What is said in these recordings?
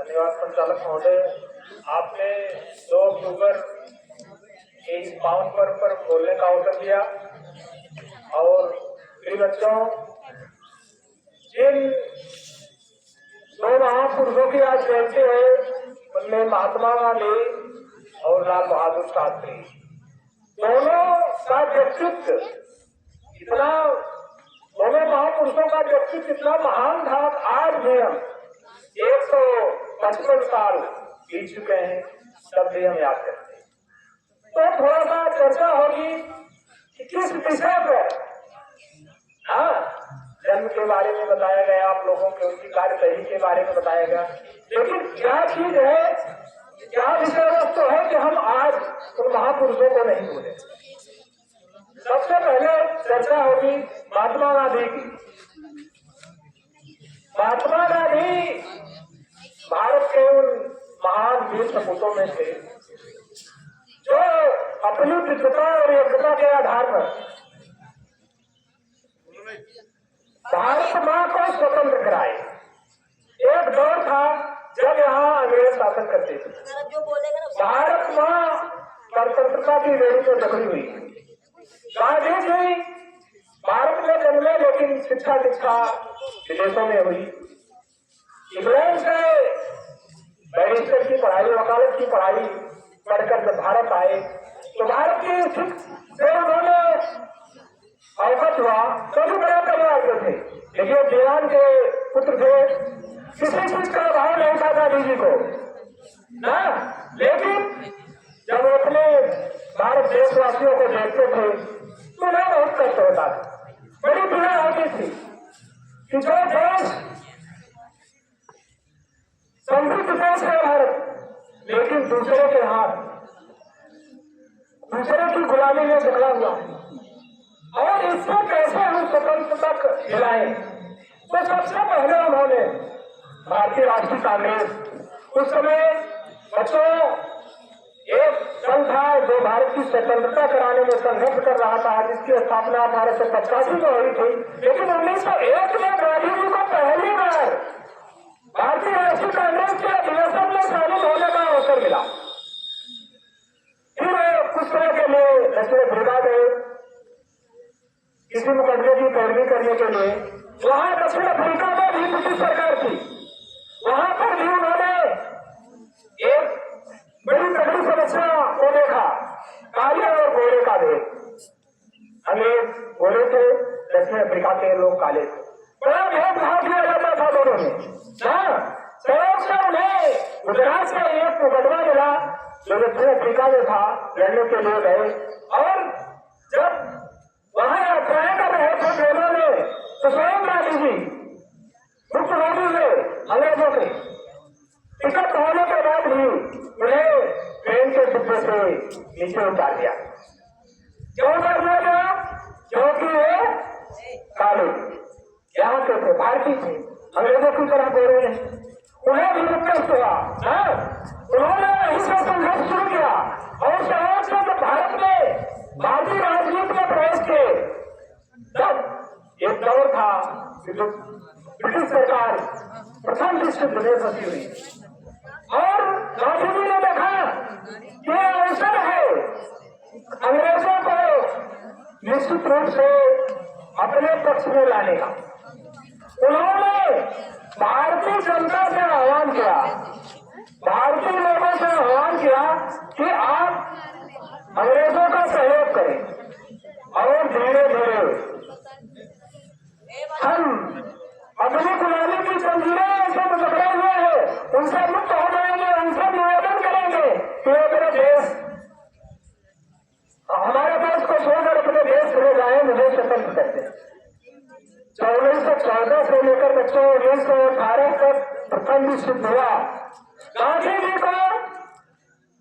धन्यवाद संचालक महोदय। आपने 2 अक्टूबर के इस पावन पर्व पर बोलने का अवसर दिया और प्रिय बच्चों, जिन 2 महापुरुषों की आज जयंती है उनमें महात्मा गांधी और लाल बहादुर शास्त्री, दोनों का व्यक्तित्व इतना, दोनों महापुरुषों का व्यक्तित्व इतना महान था। आज भी हम 155 साल बीत चुके हैं, तब भी हम याद करते हैं। तो थोड़ा सा चर्चा होगी कि किस विषय पर। जन्म के बारे में बताया गया, आप लोगों के उनकी कार्यशैली के बारे में बताया गया, लेकिन क्या चीज है, क्या विषय वस्तु है कि हम आज उन महापुरुषों को नहीं भूले। सबसे पहले चर्चा होगी महात्मा गांधी की। महात्मा गांधी भारत के उन महान वीर सपूतों में थे जो अपनी विद्वता और योग्यता के आधार पर भारत मां को स्वतंत्र कराए। एक दौर था जब यहाँ अंग्रेज शासन करते थे। भारत मां स्वतंत्रता की बेड़ी में जकड़ी हुई। गांधी जी भारत में जन्मे, लेकिन शिक्षा विदेशों में हुई। इंग्लैंड से बैरिस्टर की पढ़ाई, वकालत की पढ़ाई पढ़कर जब भारत आए तो भारत की स्थिति से उन्होंने अवगत हुआ। तो भी बड़े परिवार के थे, लेकिन दीवान के पुत्र थे, किसी चीज का अभाव नहीं था गांधी जी को ना। लेकिन जब अपने भारत देशवासियों को देखते थे तो उन्हें बहुत कष्ट होता था, बड़ी पीड़ा होती थी कि जो देश समृद्ध देश है भारत, लेकिन दूसरे के हाथ, दूसरे की गुलामी में जकड़ा हुआ है, और इससे कैसे हम स्वतंत्रता दिलाएं। तो सबसे पहले उन्होंने भारतीय राष्ट्रीय कांग्रेस, उस समय बच्चों एक दल था जो भारत की स्वतंत्रता कराने में संघर्ष कर रहा था, जिसकी स्थापना 1885 में हुई थी। लेकिन 1901 में गांधी जी को पहली बार भारतीय राष्ट्रीय कांग्रेस के अधिवेशन में शामिल होने का अवसर मिला। फिर कुछ समय के लिए दक्षिण अफ्रीका गए किसी मुकदमे की पैरवी करने के लिए। वहां दक्षिण अफ्रीका में भी ब्रिटिश सरकार थी, वहां पर भी उन्होंने एक बड़ी तगड़ी समस्या को देखा, काले और गोरे का भेद। अंग्रेज गोरे थे, दक्षिण अफ्रीका के लोग काले थे, बड़ा भेदभाव किया जाता था दोनों में। संयोग से उन्हें गुजरात से एक मुकदमा मिला जो दक्षिण अफ्रीका में था, लड़ने के लिए गए, और जब वहां यात्राएं कर रहे थे ट्रेनों में तो स्वयं गांधी जी मुक्त गांधी से अंग्रेजों के टिकट होने के बाद भी उन्हें ट्रेन के डिब्बे से नीचे उतार दिया। क्यों उतार दिया गया? क्योंकि वे काले यहाँ के थे, भारतीय थे, अंग्रेजों की तरह बोल रहे हैं। उन्हें भी कष्ट हुआ। उन्होंने इससे संघर्ष शुरू किया और सहयोग से जब भारत में भारतीय राजनीति में प्रवेश किए, तब एक दौर था कि जो ब्रिटिश सरकार प्रथम विश्व युद्ध में फंसी हुई, और गांधी जी ने देखा कि यह अवसर है अंग्रेजों को निश्चित रूप से अपने पक्ष में लाने का। उन्होंने भारतीय जनता से आह्वान किया, भारतीय लोगों से आह्वान किया कि आप अंग्रेजों का सहयोग करें और धीरे धीरे हम अपनी गुलामी की जंजीरें ऐसे पकड़े हुए हैं उनसे मुक्त हो जाएंगे, उनसे निवेदन करेंगे कि अपने देश, हमारे देश को छोड़कर अपने देश में जाए, मुझे स्वतंत्र करते। 1914 से लेकर बच्चों 1918 तक प्रथम विश्व युद्ध हुआ। गांधी जी को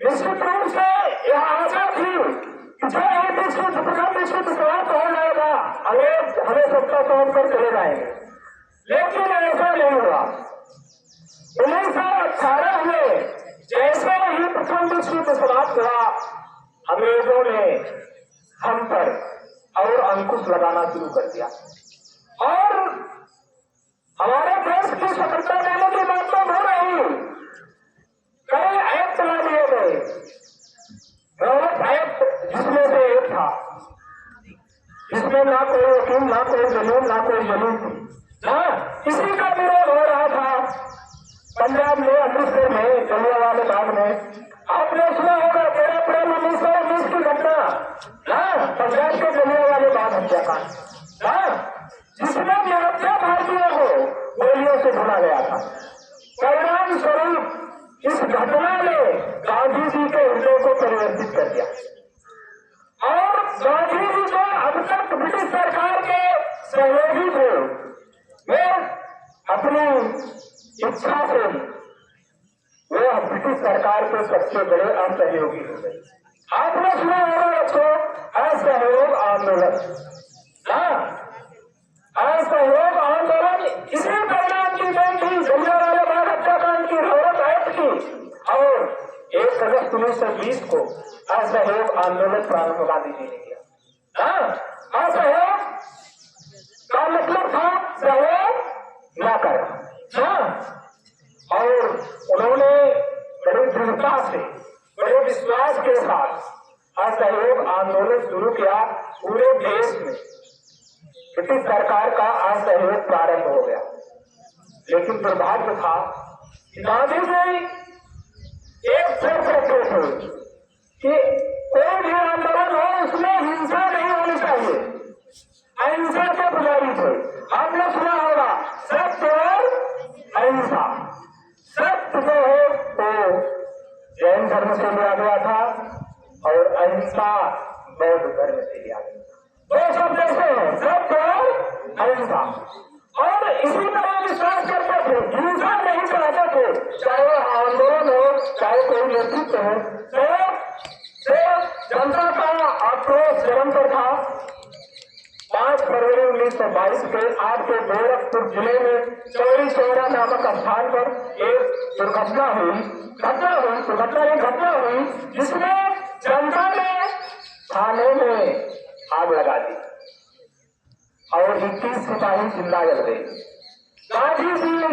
निश्चित रूप से यह आशा थी कि जो प्रथम विश्व युद्ध समाप्त हो जाएगा, अंग्रेज हमें सत्ता सौंप कर चले जाएंगे, लेकिन ऐसा नहीं हुआ। 1918 में जैसे ही प्रथम विश्व युद्ध समाप्त हुआ, अंग्रेजों ने हम पर और अंकुश लगाना शुरू कर दिया, और हमारे देश की स्वतंत्रता देने की बात तो हो रही, दिमाग में आपने सुना होगा 13 अप्रैल 1919 की घटना ना, पंजाब के जलियांवाला बाग हत्याकांड ना, जिसमें निहत्था भारतीयों को गोलियों से भुना गया था। परिणाम स्वरूप इस घटना ने गांधी जी के हृदय को परिवर्तित कर दिया और गांधी जी को अब तक ब्रिटिश सरकार के सहयोगी थे, वे अपनी इच्छा से वो ब्रिटिश सरकार के सबसे बड़े असहयोगी हो गए। आपने सुना होगा बच्चों, असहयोग आंदोलन, असहयोग आंदोलन इसी परिणाम की देन थी जलियांवाला बाग हत्याकांड की रौनक एक्ट की और 1 अगस्त 1920 को असहयोग आंदोलन प्रारंभ गांधी जी ने किया। असहयोग का मतलब था सहयोग न करना, और उन्होंने बड़ी दृढ़ता से, बड़े विश्वास के साथ असहयोग आंदोलन शुरू किया। पूरे देश में ब्रिटिश सरकार का असहयोग प्रारंभ हो गया, लेकिन दुर्भाग्य था कि गांधी जी एक शर्त रखे थे कि कोई भी आंदोलन हो उसमें हिंसा नहीं होनी चाहिए, अहिंसा के पुजारी थे। आपने सुना होगा सत्य और अहिंसा। सत्य जो है तो जैन धर्म से लिया गया था और अहिंसा बौद्ध धर्म से लिया गया था। दो शब्द ऐसे हैं, सत्य और अहिंसा, और इसी तरह विश्वास करते थे, हिंसा नहीं चाहते थे, चाहे वो आंदोलन हो चाहे कोई नेतृत्व हो। तो जनता का आक्रोश चरम पर था। 5 फरवरी 1922 के आपके गोरखपुर जिले में चौरी चौरा नामक स्थान पर एक दुर्घटना हुई, घटना हुई जिसमें जनता ने थाने में आग लगा दी और 21 सिपाही जिंदा जल गए। गांधी जी ने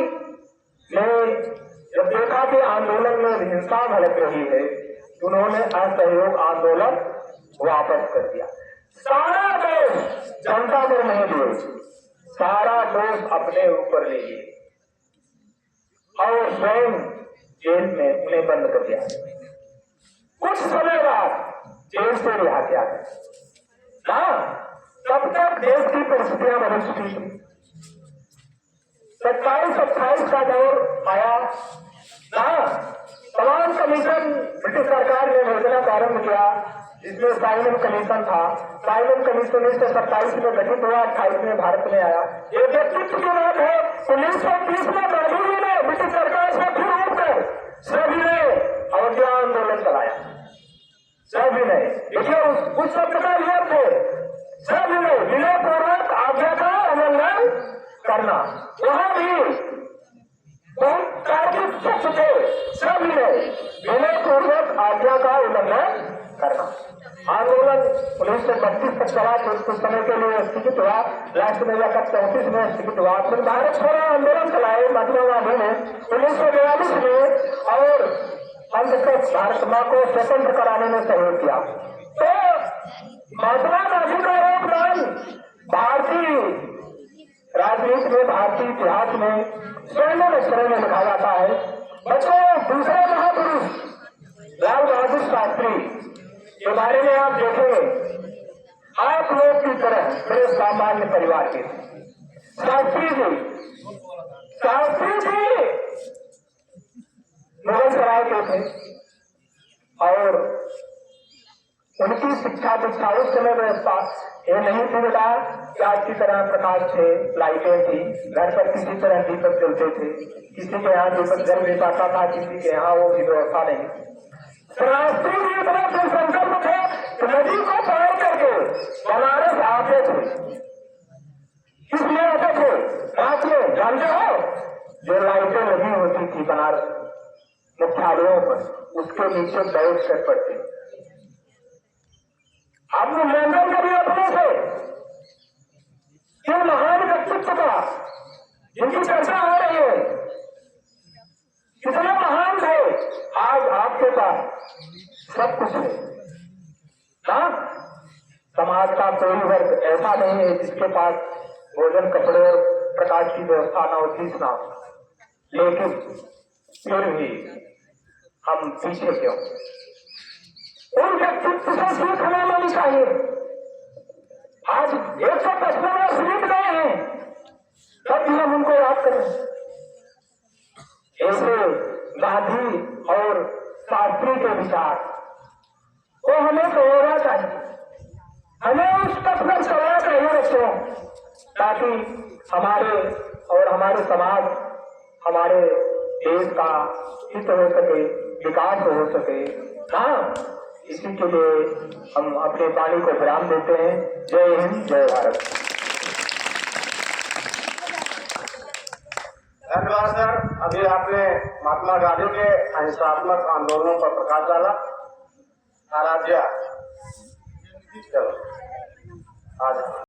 जब देखा कि आंदोलन में हिंसा भड़क रही है, उन्होंने असहयोग आंदोलन वापस कर दिया। सारा दोष जनता पर नहीं दिए, सारा दोष अपने ऊपर ले लिए और स्वयं जेल में उन्हें बंद कर दिया। कुछ समय बाद जेल से रिहा किया गया। तब तक देश की परिस्थितियां बदल चुकी थी। 27-28 का दौर आया। तमाम कमीशन ब्रिटिश सरकार ने भेजना प्रारंभ किया, जिसमें साइमन कमीशन था। साइमन कमीशन 1927 में गठित हुआ, 28 में भारत में आया। ये व्यक्तित्व की बात है। 1930 में गांधी जी ने ब्रिटिश सरकार से फिर उठकर सविनय अवज्ञा आंदोलन चलाया। सविनय देखिए उस शब्द का अर्थ है सविनय, विनयपूर्वक आज्ञा का उल्लंघन करना। वहां भी बहुत तार्किक शब्द थे, सविनय, विनयपूर्वक आज्ञा का उल्लंघन करना। आंदोलन 1932 तक चला, कुछ समय के लिए स्थगित हुआ, लास्ट में जाकर 34 में स्थगित हुआ। फिर भारत छोड़ो आंदोलन चलाए महात्मा गांधी ने 1942 में और अंततः भारत मां को स्वतंत्र कराने में सहयोग किया। तो महात्मा गांधी का योगदान भारतीय राजनीति में, भारतीय इतिहास में स्वर्ण अक्षरों में लिखा जाता है। बच्चों, दूसरे महापुरुष लाल बहादुर शास्त्री के बारे में आप देखेंगे, आप लोग की तरह बड़े सामान्य परिवार के शास्त्री जी मुगल सराय के थे और उनकी शिक्षा दीक्षा उस समय व्यवस्था ये नहीं थी बेटा कि आज की तरह प्रकाश थे, लाइटें थी, घर पर किसी तरह दीपक जलते थे, किसी के यहाँ दीपक जल नहीं पाता था, किसी के यहाँ वो व्यवस्था नहीं। शास्त्री जी बड़े संकल्प थे तो नदी को पार करके बनारस आते थे। इसलिए आते थे रात में, जानते हो जो लाइटें लगी होती थी बनारस मुख्यालयों पर, उसके नीचे बैठ कर पड़ते। आप मूल्यांकन करिए अपने से किन महान व्यक्तित्व का जिनकी चर्चा हो रही है, कितना महान थे। आज आपके पास सब कुछ है। समाज का कोई वर्ग ऐसा नहीं है जिसके पास भोजन, कपड़े और प्रकाश की व्यवस्था न हो, चीज ना हो, लेकिन फिर भी हम पीछे क्यों? उन व्यक्तित्व से सीख हमें लेनी चाहिए। आज 155 वर्ष बीत गए हैं, तब भी हम उनको याद करें। ऐसे गांधी और शास्त्री के विचार को हमें तोड़ना चाहिए। हमें उस पथ पर चलना चाहिए बच्चों, ताकि हमारे और हमारे समाज, हमारे देश का हित हो सके, विकास हो सके। हाँ, इसी के लिए हम अपने वाणी को विराम देते हैं। जय हिंद, जय भारत। धन्यवाद सर। अभी आपने महात्मा गांधी के अहिंसात्मक आंदोलनों पर प्रकाश डाला। आराध्या चलो आज